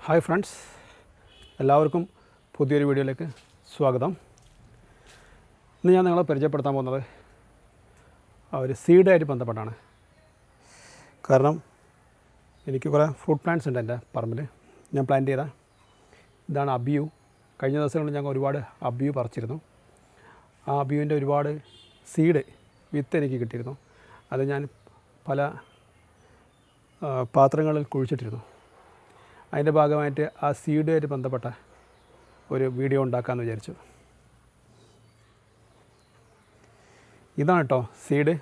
Hi friends, എല്ലാവർക്കും പുതിയൊരു വീഡിയോയിലേക്ക് സ്വാഗതം. ഇന്ന് ഞാൻ നിങ്ങളെ പരിചയപ്പെടുത്താൻ പോകുന്നത് ഒരു സീഡായിട്ട് ബന്ധപ്പെട്ടാണ്. കാരണം എനിക്ക് കുറേ ഫ്രൂട്ട് പ്ലാന്റ്സ് ഉണ്ട് എൻ്റെ പറമ്പിൽ. ഞാൻ പ്ലാന്റ് ചെയ്ത ഇതാണ് അബിയു. കഴിഞ്ഞ ദിവസങ്ങളിൽ ഞാൻ ഒരുപാട് അബിയു പറിച്ചിരുന്നു. ആ അബിയുവിൻ്റെ ഒരുപാട് സീഡ് വിത്ത് എനിക്ക് കിട്ടിയിരുന്നു. അത് ഞാൻ പല പാത്രങ്ങളിൽ കുഴിച്ചിട്ടിരുന്നു. അതിൻ്റെ ഭാഗമായിട്ട് ആ സീഡുമായിട്ട് ബന്ധപ്പെട്ട ഒരു വീഡിയോ ഉണ്ടാക്കാമെന്ന് വിചാരിച്ചു. ഇതാണ് കേട്ടോ സീഡ്.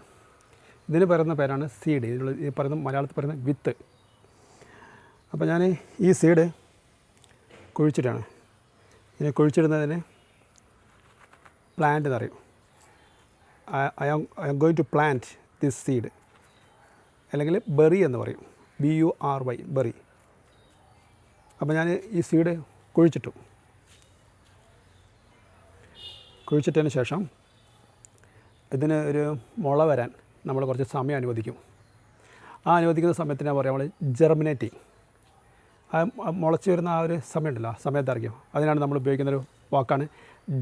ഇതിന് പറയുന്ന പേരാണ് സീഡ്. ഈ പറയുന്ന മലയാളത്തിൽ പറയുന്ന വിത്ത്. അപ്പോൾ ഞാൻ ഈ സീഡ് കുഴിച്ചിട്ടാണ്. ഇതിനെ കുഴിച്ചിടുന്നതിന് പ്ലാന്റ് എന്നറിയും. I am going to plant this seed, അല്ലെങ്കിൽ ബെറി എന്ന് പറയും. BURY, bury. അപ്പോൾ ഞാൻ ഈ സീഡ് കുഴിച്ചിട്ടതിന് ശേഷം ഇതിന് ഒരു മുള വരാൻ നമ്മൾ കുറച്ച് സമയം അനുവദിക്കും. ആ അനുവദിക്കുന്ന സമയത്തിന് പറയാം നമ്മൾ ജെർമിനേറ്റിംഗ്. ആ മുളച്ച് വരുന്ന ആ ഒരു സമയം ഉണ്ടല്ലോ, ആ സമയത്ത് അറിയും. അതിനാണ് നമ്മൾ ഉപയോഗിക്കുന്നൊരു വാക്കാണ്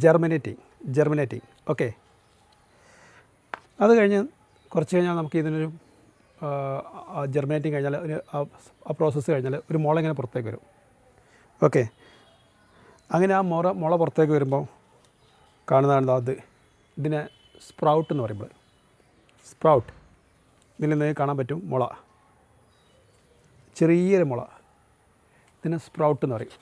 ജെർമിനേറ്റിംഗ്. ഓക്കെ. അത് കഴിഞ്ഞ് കുറച്ച് കഴിഞ്ഞാൽ നമുക്ക് ഇതിനൊരു ജെർമിനേറ്റിംഗ് കഴിഞ്ഞാൽ ആ പ്രോസസ്സ് കഴിഞ്ഞാൽ ഒരു മുള ഇങ്ങനെ പുറത്തേക്ക് വരും. ഓക്കെ. അങ്ങനെ ആ മുള പുറത്തേക്ക് വരുമ്പോൾ കാണുന്നതാണ് അത്. ഇതിനെ സ്പ്രൗട്ട് എന്ന് പറയുമ്പോൾ, സ്പ്രൗട്ട് ഇതിൽ നിന്ന് കാണാൻ പറ്റും. മുള, ചെറിയൊരു മുള, ഇതിനെ സ്പ്രൗട്ട് എന്ന് പറയും.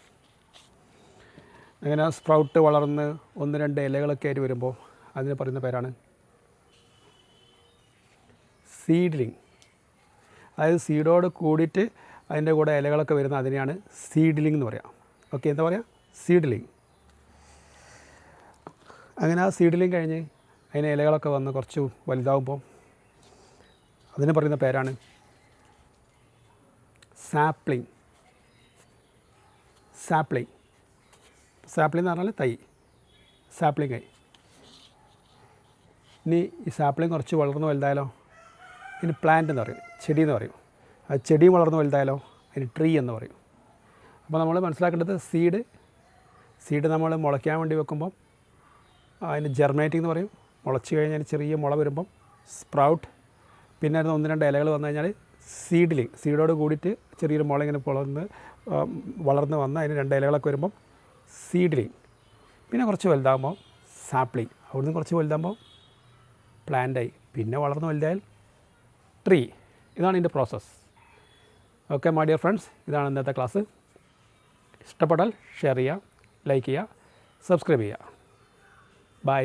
അങ്ങനെ ആ സ്പ്രൗട്ട് വളർന്ന് 1-2 ഇലകളൊക്കെ ആയിട്ട് വരുമ്പോൾ അതിന് പറയുന്ന പേരാണ് സീഡ്ലിംഗ്. അതായത് സീഡോട് കൂടിയിട്ട് അതിൻ്റെ കൂടെ ഇലകളൊക്കെ വരുന്ന അതിനെയാണ് സീഡ്ലിംഗ് എന്ന് പറയാം. ഓക്കെ, എന്താ പറയുക? സീഡ്ലിംഗ്. അങ്ങനെ ആ സീഡ്ലിംഗ് കഴിഞ്ഞ് അതിന് ഇലകളൊക്കെ വന്ന് കുറച്ച് വലുതാവുമ്പോൾ അതിന് പറയുന്ന പേരാണ് സാപ്ലിംഗ് എന്ന് പറഞ്ഞാൽ തൈ, സാപ്ലിംഗ് ആയി. ഇനി ഈ സാപ്ലിംഗ് കുറച്ച് വളർന്ന് വലുതായാലോ ഇതിന് പ്ലാന്റ് എന്ന് പറയും, ചെടി എന്ന് പറയും. ആ ചെടി വളർന്ന് വലുതായാലോ അതിന് ട്രീ എന്ന് പറയും. അപ്പോൾ നമ്മൾ മനസ്സിലാക്കേണ്ടത് സീഡ് നമ്മൾ മുളയ്ക്കാൻ വേണ്ടി വെക്കുമ്പം അതിന് ജെർമിനേറ്റിംഗ് എന്ന് പറയും. മുളച്ച് കഴിഞ്ഞാൽ ചെറിയ മുള വരുമ്പം സ്പ്രൗട്ട്. പിന്നെ അതിന് 1-2 ഇലകൾ വന്നു കഴിഞ്ഞാൽ സീഡ്ലിംഗ്. സീഡോട് കൂടിയിട്ട് ചെറിയൊരു മുള ഇങ്ങനെ വളർന്ന് വന്ന് അതിന് 2 ഇലകളൊക്കെ വരുമ്പം സീഡ്ലിംഗ്. പിന്നെ കുറച്ച് വലുതാകുമ്പോൾ സാപ്ലിംഗ്. അവിടുന്ന് കുറച്ച് വലുതാകുമ്പോൾ പ്ലാന്റായി. പിന്നെ വളർന്ന് വലുതായാൽ ട്രീ. ഇതാണ് ഇതിൻ്റെ process. Okay my dear friends, ഇതാണ് ഇന്നത്തെ ക്ലാസ്. ഇഷ്ടപ്പെട്ടാൽ ഷെയർ ചെയ്യുക, ലൈക്ക് ചെയ്യുക, സബ്സ്ക്രൈബ് ചെയ്യുക. ബൈ.